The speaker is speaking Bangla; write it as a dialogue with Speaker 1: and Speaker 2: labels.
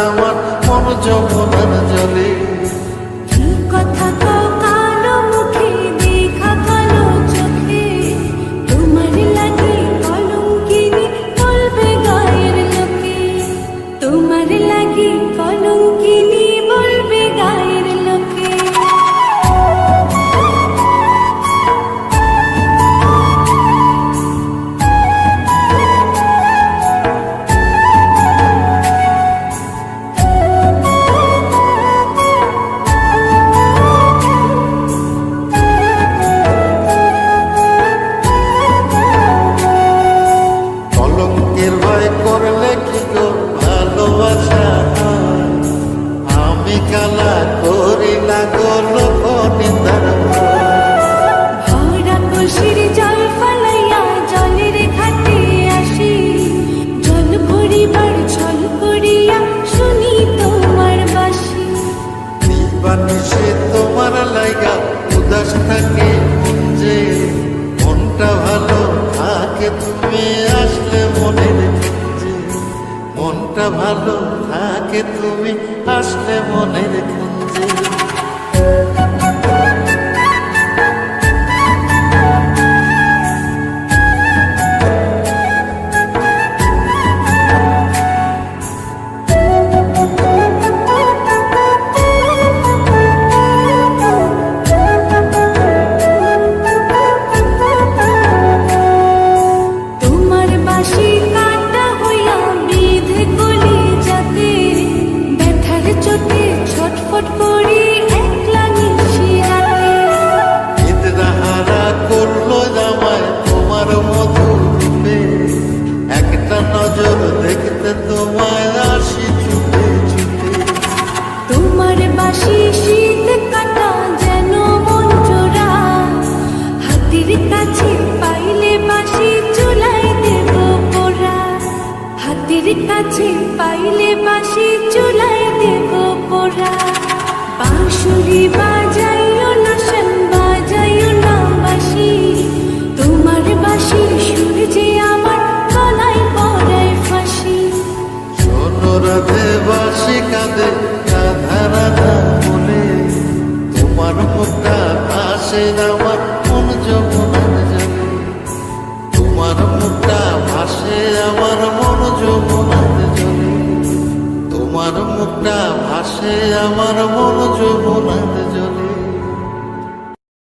Speaker 1: আমার মন যমুনার জলে।
Speaker 2: কি কথা তো কালো মুখে দেখা কালো চোখে, তোমার লাগে কলঙ্কিনী বলবে গায়ের লোকে, তোমার লাগে কলঙ্কিনী বলবে গায়ের লোকে।
Speaker 1: আমি কালা করি না গোলক নিন্দার
Speaker 2: ভরা কলসির জল ফালাইয়া জলের ঘাটে আসি, জল ভরিবার ছল করিয়া শুনি তোমার বাঁশি।
Speaker 1: দিবানিশে তোমার লাইগা উদাস থাকে যে, মনটা ভালো থাকে তুমি আসলে মনের খুঁজে, মনটা ভালো থাকে তুমি আসলে মনের খুঁজে।
Speaker 2: তোমার বাঁশি কাটা হইয়া বিধে কলি যাতে, ব্যথার চোটে ছটফট করি একলা নিশি রাতে।
Speaker 1: নিদ্রাহারা করলো জামায় তোমার মধু রূপে, একটা নজর দেখতে তোমায় আসি ছুটে ছুটে।
Speaker 2: তোমার বাঁশি শীত কাটা যেন মন চোরা, হাতির কাছে পাইলে বাঁশি চুলাই দেব পোড়া, হাতির কাছে পাইলে বাঁশি চুলাই দেব পোড়া। বাঁশুরি বাজাইও না শান বাজাইও না বাঁশি, তোমার বাঁশির সুর যে আমার গলায় পড়ায় ফাঁসি।
Speaker 1: শোনো রাধে বাঁশি কাঁদে রাধা রাধা বলে, তোমার মুখটা ভাসে আমার মন যমুনার জলে, তোমার মুখটা ভাসে আমার মন যমুনার জলে, তোমার মুখটা ভাসে আমার মন যমুনার